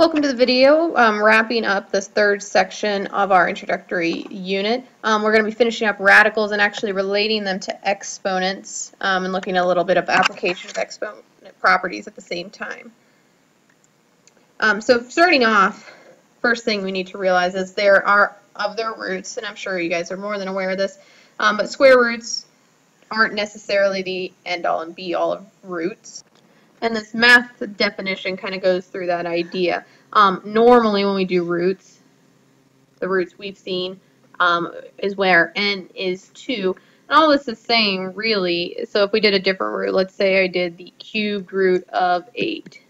Welcome to the video. Wrapping up this third section of our introductory unit. We're going to be finishing up radicals and actually relating them to exponents and looking at a little bit of application of exponent properties at the same time. So starting off, first thing we need to realize is there are of their roots, and I'm sure you guys are more than aware of this, but square roots aren't necessarily the end-all and be-all of roots. And this math definition kind of goes through that idea. Normally when we do roots, the roots we've seen is where n is 2. And all this is saying really, so if we did a different root, let's say I did the cubed root of 8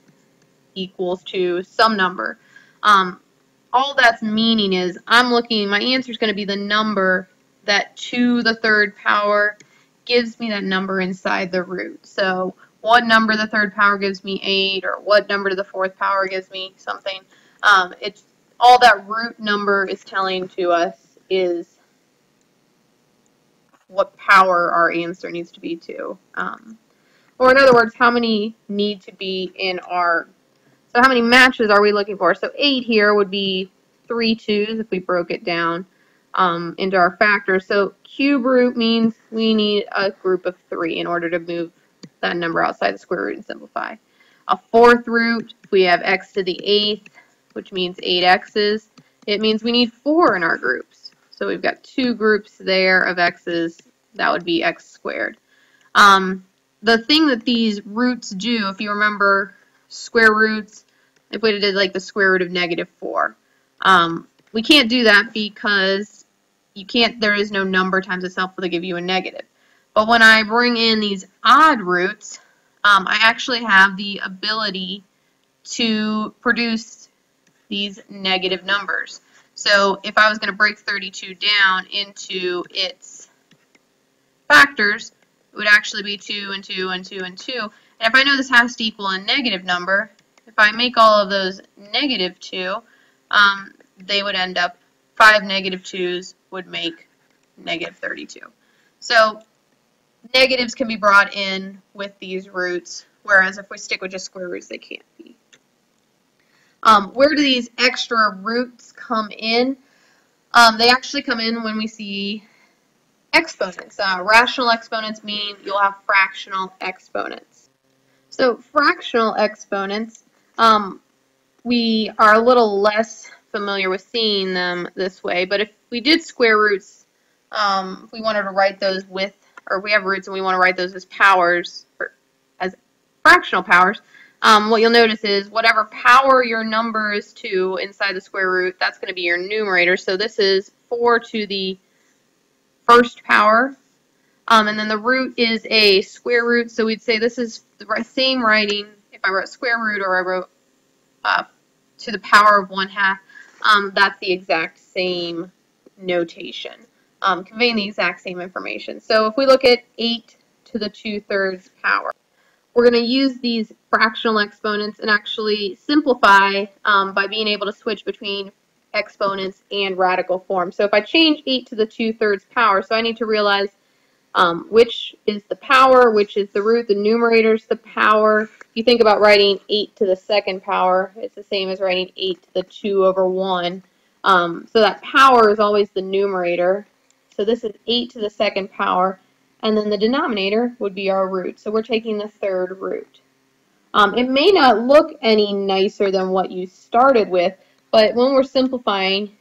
equals to some number. All that's meaning is I'm looking, my answer is going to be the number that 2 to the third power gives me that number inside the root. So what number to the third power gives me 8, or what number to the fourth power gives me something. It's all that root number is telling to us is what power our answer needs to be to. Or in other words, how many need to be in our, so how many matches are we looking for? So 8 here would be 3 2s if we broke it down into our factors. So cube root means we need a group of 3 in order to move that number outside the square root and simplify. A fourth root, if we have x to the 8th, which means 8 x's, it means we need 4 in our groups. So we've got 2 groups there of x's, that would be x squared. The thing that these roots do, if you remember square roots, if we did like the square root of -4, we can't do that because there is no number times itself to give you a negative. But when I bring in these odd roots, I actually have the ability to produce these negative numbers. So if I was going to break 32 down into its factors, it would actually be 2 and 2 and 2 and 2. And if I know this has to equal a negative number, if I make all of those -2, they would end up, 5 -2s would make -32. So negatives can be brought in with these roots, whereas if we stick with just square roots, they can't be. Where do these extra roots come in? They actually come in when we see exponents. Rational exponents mean you'll have fractional exponents. So fractional exponents, we are a little less familiar with seeing them this way, but if we did square roots, if we wanted to write those with, or we have roots and we want to write those as powers, or as fractional powers, what you'll notice is whatever power your number is to inside the square root, that's going to be your numerator. So this is 4 to the first power, and then the root is a square root, so we'd say this is the same writing if I wrote square root or I wrote to the power of 1/2, that's the exact same notation. Conveying the exact same information. So if we look at 8 to the 2/3 power, we're going to use these fractional exponents and actually simplify by being able to switch between exponents and radical form. So if I change 8 to the 2/3 power, so I need to realize which is the power, which is the root, the numerator is the power. If you think about writing 8 to the second power, it's the same as writing 8 to the 2/1. So that power is always the numerator. So this is 8 to the second power, and then the denominator would be our root. So we're taking the third root. It may not look any nicer than what you started with, but when we're simplifying,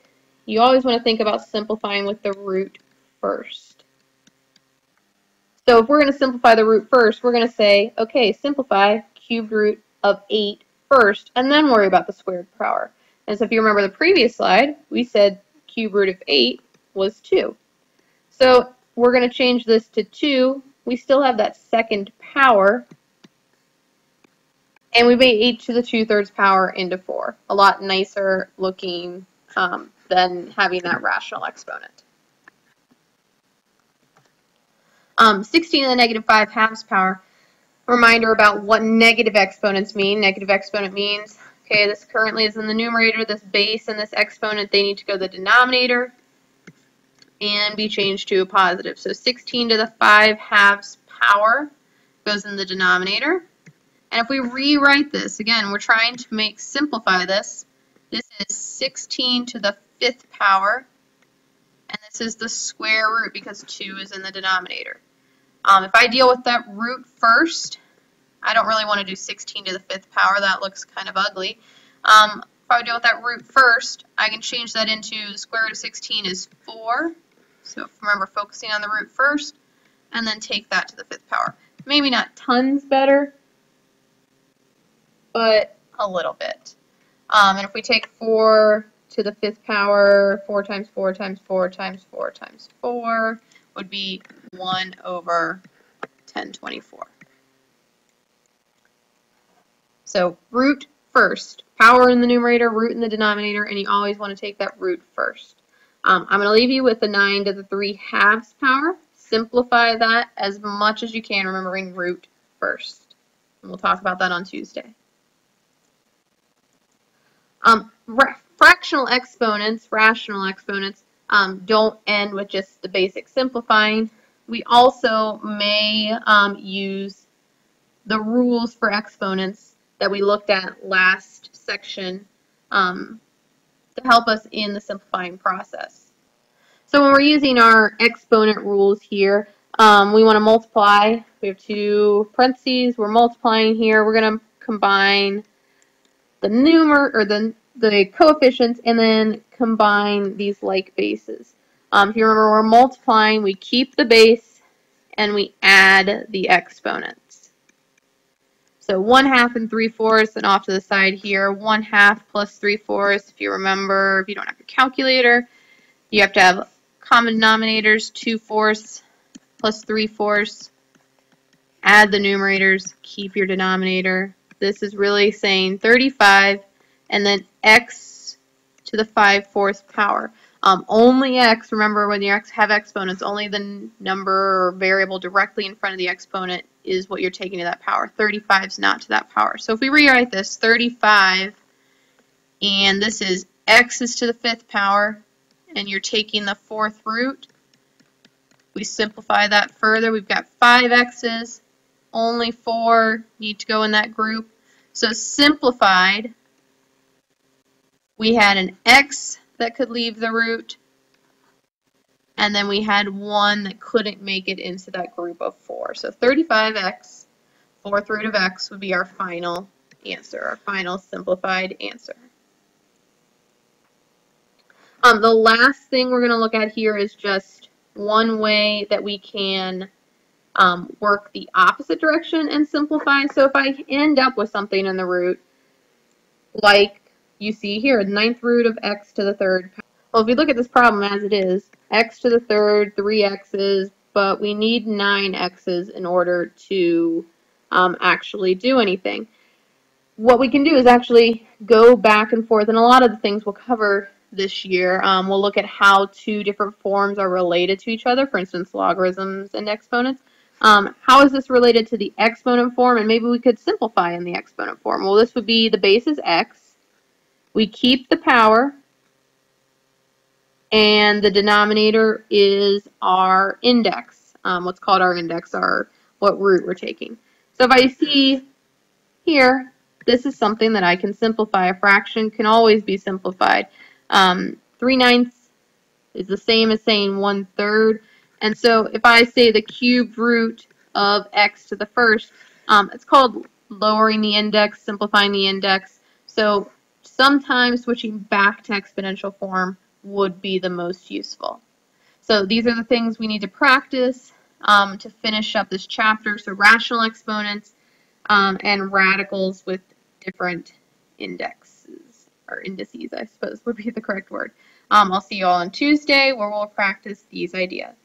you always want to think about simplifying with the root first. So if we're going to simplify the root first, we're going to say, okay, simplify cubed root of 8 first, and then worry about the squared power. And so if you remember the previous slide, we said cube root of 8 was 2. So we're going to change this to 2. We still have that second power. And we made 8 to the 2/3 power into 4. A lot nicer looking than having that rational exponent. 16 to the -5/2 power. Reminder about what negative exponents mean. Negative exponent means, okay, this currently is in the numerator, this base and this exponent, they need to go to the denominator and be changed to a positive. So 16 to the 5/2 power goes in the denominator. And if we rewrite this, again, we're trying to simplify this. This is 16 to the 5th power, and this is the square root because 2 is in the denominator. If I deal with that root first, I don't really want to do 16 to the 5th power. That looks kind of ugly. If I deal with that root first, I can change that into the square root of 16 is 4. So remember, focusing on the root first, and then take that to the 5th power. Maybe not tons better, but a little bit. And if we take 4 to the 5th power, 4 times 4 times 4 times 4 times 4 would be 1 over 1024. So root first, power in the numerator, root in the denominator, and you always want to take that root first. I'm going to leave you with the 9 to the 3/2 power. Simplify that as much as you can, remembering root first. And we'll talk about that on Tuesday. Fractional exponents, rational exponents, don't end with just the basic simplifying. We also may use the rules for exponents that we looked at last section to help us in the simplifying process. So when we're using our exponent rules here, we want to multiply. We have 2 parentheses. We're multiplying here. We're going to combine the numerator or the coefficients and then combine these like bases. If you remember, we're multiplying. We keep the base and we add the exponents. So 1/2 and 3/4, and off to the side here, 1/2 plus 3/4. If you remember, if you don't have your calculator, you have to have common denominators, 2/4 plus 3/4. Add the numerators, keep your denominator. This is really saying 35, and then x to the 5/4 power. Only x, remember when you have exponents, only the number or variable directly in front of the exponent is what you're taking to that power. 35 is not to that power. So if we rewrite this, 35, and this is x is to the 5th power, and you're taking the 4th root, we simplify that further. We've got 5 x's, only 4 need to go in that group. So simplified, we had an x that could leave the root, and then we had 1 that couldn't make it into that group of 4. So 35x, 4th root of x would be our final answer, our final simplified answer. The last thing we're going to look at here is just one way that we can work the opposite direction and simplify. So if I end up with something in the root, like you see here, the 9th root of x to the 3rd. Well, if we look at this problem as it is, x to the 3rd, 3x's, but we need 9x's in order to actually do anything. What we can do is actually go back and forth, and a lot of the things we'll cover this year. We'll look at how 2 different forms are related to each other, for instance, logarithms and exponents. How is this related to the exponent form? And maybe we could simplify in the exponent form. Well, this would be the base is x. We keep the power, and the denominator is our index, what's called our index, what root we're taking. So if I see here, this is something that I can simplify. A fraction can always be simplified. 3/9 is the same as saying 1/3. And so if I say the cubed root of x to the 1st, it's called lowering the index, simplifying the index. So sometimes switching back to exponential form would be the most useful. So these are the things we need to practice to finish up this chapter. So rational exponents and radicals with different indexes, or indices, I suppose would be the correct word. I'll see you all on Tuesday where we'll practice these ideas.